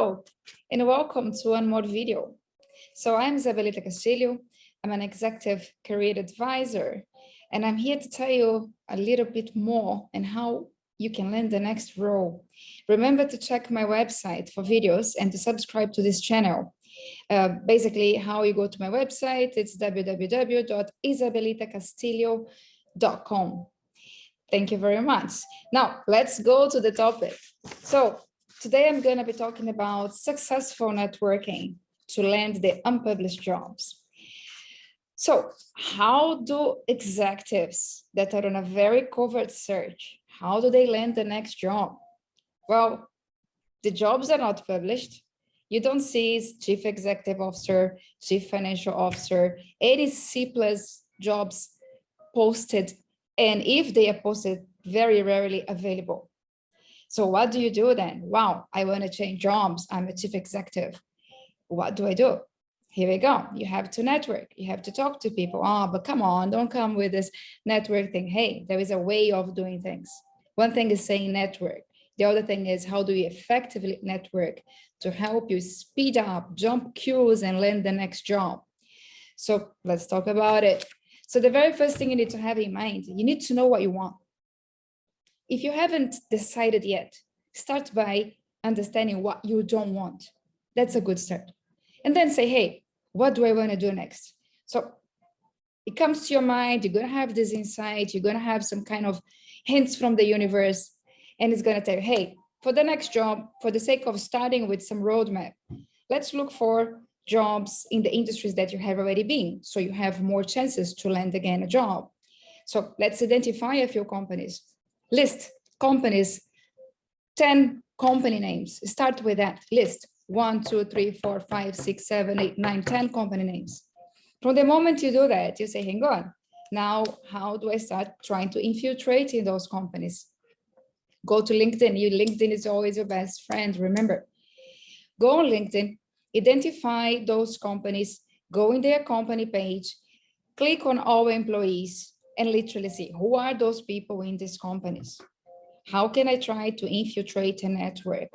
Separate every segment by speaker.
Speaker 1: Hello, and welcome to one more video. So I'm Isabelita Castillo. I'm an executive career advisor, and I'm here to tell you a little bit more on how you can land the next role. Remember to check my website for videos and to subscribe to this channel. Basically, how you go to my website, it's www.isabelitacastillo.com. Thank you very much. Now, let's go to the topic. So today I'm going to be talking about successful networking to land the unpublished jobs. So how do executives that are on a very covert search, how do they land the next job? Well, the jobs are not published. You don't see chief executive officer, chief financial officer, any C+ jobs posted. And if they are posted, very rarely available. So what do you do then? Wow, I want to change jobs. I'm a chief executive. What do I do? Here we go. You have to network. You have to talk to people. Oh, but come on, don't come with this network thing. Hey, there is a way of doing things. One thing is saying network. The other thing is how do you effectively network to help you speed up, jump queues, and land the next job. So let's talk about it. So the very first thing you need to have in mind, you need to know what you want. If you haven't decided yet, start by understanding what you don't want. That's a good start. And then say, hey, what do I want to do next? So it comes to your mind, you're going to have this insight, you're going to have some kind of hints from the universe, and it's going to tell you, hey, for the next job, for the sake of starting with some roadmap, let's look for jobs in the industries that you have already been, so you have more chances to land again a job. So let's identify a few companies. List companies, 10 company names. Start with that list. 1, 2, 3, 4, 5, 6, 7, 8, 9, 10 company names. From the moment you do that, you say, hang on. Now, how do I start trying to infiltrate in those companies? Go to LinkedIn. LinkedIn is always your best friend, remember. Go on LinkedIn, identify those companies, go in their company page, click on all employees, and literally see who are those people in these companies. How can I try to infiltrate a network?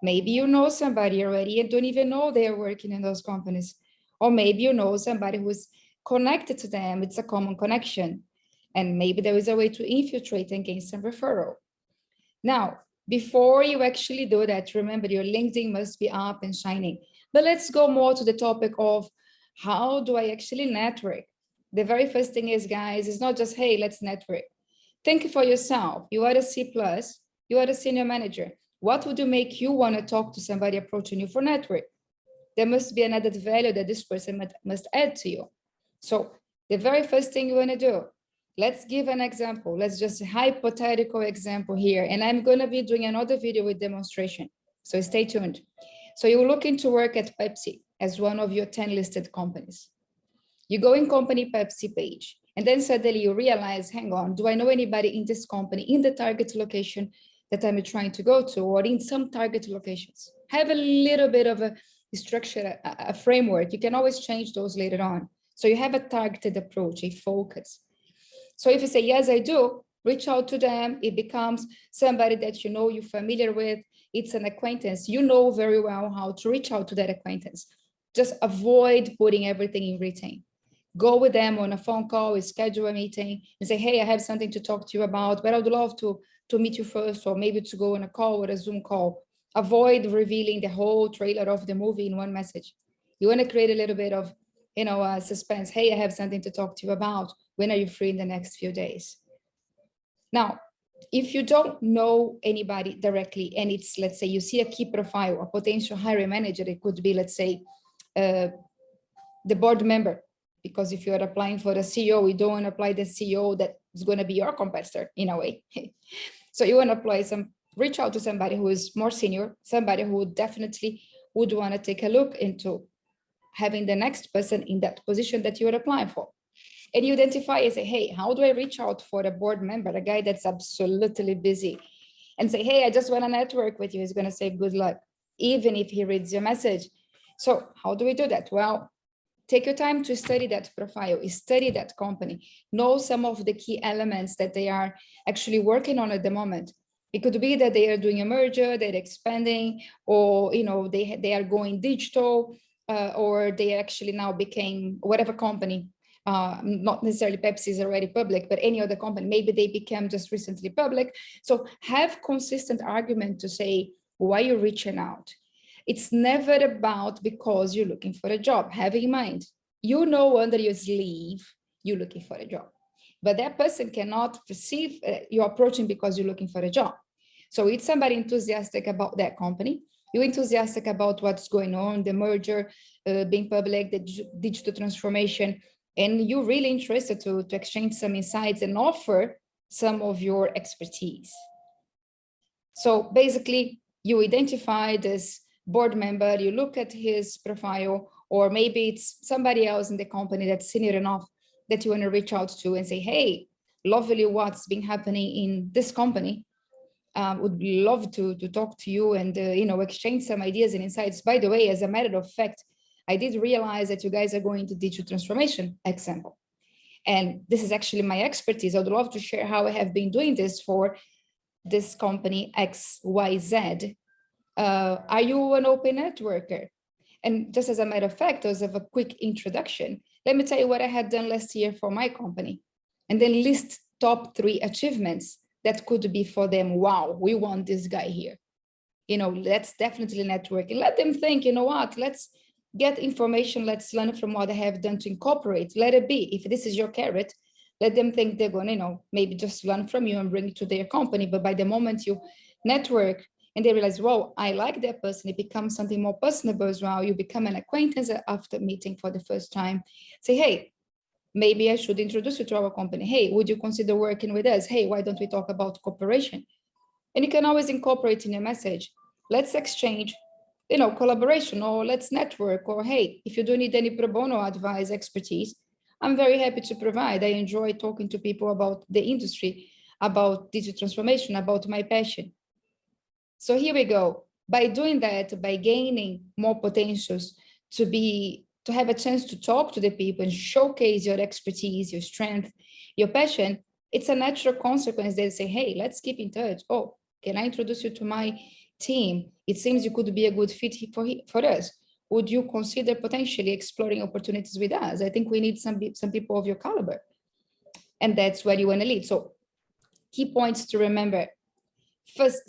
Speaker 1: Maybe you know somebody already and don't even know they're working in those companies. Or maybe you know somebody who's connected to them. It's a common connection. And maybe there is a way to infiltrate and gain some referral. Now, before you actually do that, remember your LinkedIn must be up and shining. But let's go more to the topic of how do I actually network? The very first thing is, guys, it's not just, hey, let's network. Think for yourself. You are a C+, you are a senior manager. What would make you want to talk to somebody approaching you for network? There must be an added value that this person must add to you. So the very first thing you want to do, let's give an example. Let's just a hypothetical example here. And I'm going to be doing another video with demonstration. So stay tuned. So you're looking to work at Pepsi as one of your 10 listed companies. You go in company Pepsi page, and then suddenly you realize, hang on, do I know anybody in this company in the target location that I'm trying to go to, or in some target locations? Have a little bit of a structure, a framework. You can always change those later on. So you have a targeted approach, a focus. So if you say, yes, I do, reach out to them. It becomes somebody that you know, you're familiar with. It's an acquaintance. You know very well how to reach out to that acquaintance. Just avoid putting everything in written. Go with them on a phone call, schedule a meeting and say, hey, I have something to talk to you about, but I would love to meet you first, or maybe to go on a call or a Zoom call. Avoid revealing the whole trailer of the movie in one message. You want to create a little bit of, suspense. Hey, I have something to talk to you about. When are you free in the next few days? Now, if you don't know anybody directly, and it's, let's say, you see a key profile, a potential hiring manager, it could be, let's say, the board member. Because if you're applying for the CEO, you don't want to apply the CEO that is going to be your competitor in a way. So you want to apply reach out to somebody who is more senior, somebody who definitely would want to take a look into having the next person in that position that you are applying for. And you identify and say, hey, how do I reach out for a board member, a guy that's absolutely busy, and say, hey, I just want to network with you. He's going to say good luck, even if he reads your message. So how do we do that? Well, take your time to study that profile, study that company, know some of the key elements that they are actually working on at the moment. It could be that they are doing a merger, they're expanding, or they are going digital, or they actually now became whatever company. Not necessarily Pepsi is already public, but any other company, maybe they became just recently public. So have consistent argument to say why you're reaching out. It's never about because you're looking for a job. Have in mind, under your sleeve, you're looking for a job, but that person cannot perceive you're approaching because you're looking for a job. So it's somebody enthusiastic about that company. You're enthusiastic about what's going on, the merger, being public, the digital transformation, and you're really interested to exchange some insights and offer some of your expertise. So basically, you identify this board member, you look at his profile, or maybe it's somebody else in the company that's senior enough that you want to reach out to and say, hey, lovely what's been happening in this company. Would love to talk to you and exchange some ideas and insights. By the way, as a matter of fact, I did realize that you guys are going to digital transformation example. And this is actually my expertise. I would love to share how I have been doing this for this company XYZ. Are you an open networker? And just as a matter of fact, as of a quick introduction, let me tell you what I had done last year for my company. And then list top 3 achievements that could be for them. Wow, we want this guy here. Let's definitely network and let them think, what, let's get information. Let's learn from what I have done to incorporate. Let it be. If this is your carrot, let them think they're going to, maybe just learn from you and bring it to their company. But by the moment you network and they realize, well, I like that person, it becomes something more personable as well. You become an acquaintance after meeting for the first time. Say, hey, maybe I should introduce you to our company. Hey, would you consider working with us? Hey, why don't we talk about cooperation? And you can always incorporate in your message. Let's exchange, collaboration, or let's network, or hey, if you do need any pro bono advice, expertise, I'm very happy to provide. I enjoy talking to people about the industry, about digital transformation, about my passion. So here we go. By doing that, by gaining more potentials to have a chance to talk to the people and showcase your expertise, your strength, your passion, it's a natural consequence. They say, hey, let's keep in touch. Oh, can I introduce you to my team? It seems you could be a good fit for us. Would you consider potentially exploring opportunities with us? I think we need some people of your caliber. And that's where you want to lead. So key points to remember. First,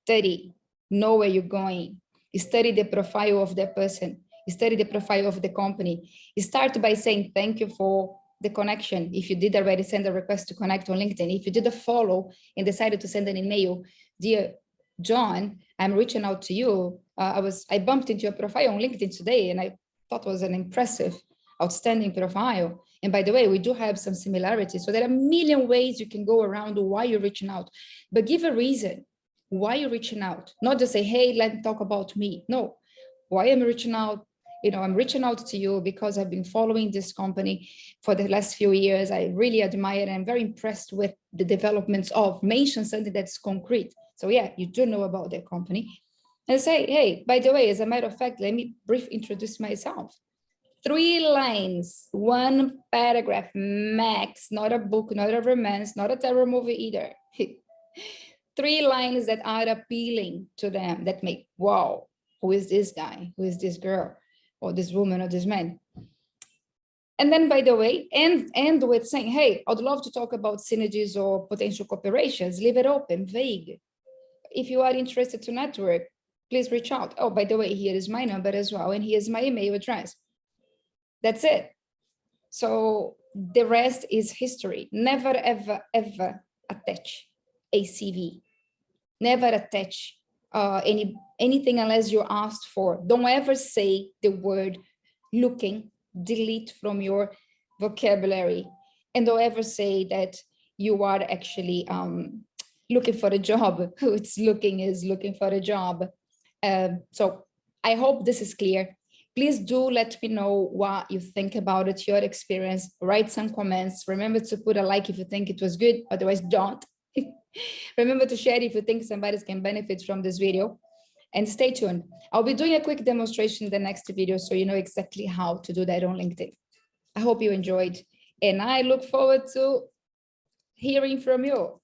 Speaker 1: study, know where you're going. Study the profile of that person. Study the profile of the company. Start by saying thank you for the connection. If you did already send a request to connect on LinkedIn, if you did a follow and decided to send an email, dear John, I'm reaching out to you. I bumped into your profile on LinkedIn today, and I thought it was an impressive, outstanding profile. And by the way, we do have some similarities. So there are a million ways you can go around why you're reaching out, but give a reason why you're reaching out. Not just say, hey, let's talk about me. No, why am I reaching out? I'm reaching out to you because I've been following this company for the last few years. I really admire and I'm very impressed with the developments of, mention something that's concrete. So yeah, you do know about their company. And say, hey, by the way, as a matter of fact, let me briefly introduce myself. 3 lines, 1 paragraph max, not a book, not a romance, not a terror movie either. 3 lines that are appealing to them, that make, wow, who is this guy? Who is this girl? Or this woman or this man? And then, by the way, end with saying, hey, I'd love to talk about synergies or potential cooperations. Leave it open, vague. If you are interested to network, please reach out. Oh, by the way, here is my number as well. And here's my email address. That's it. So the rest is history. Never, ever, ever attach a CV. Never attach anything unless you're asked for. Don't ever say the word looking, delete from your vocabulary. And don't ever say that you are actually looking for a job. Who it's looking is looking for a job. So I hope this is clear. Please do let me know what you think about it, your experience. Write some comments. Remember to put a like if you think it was good, otherwise don't. Remember to share if you think somebody can benefit from this video. And stay tuned. I'll be doing a quick demonstration in the next video so you know exactly how to do that on LinkedIn. I hope you enjoyed, and I look forward to hearing from you.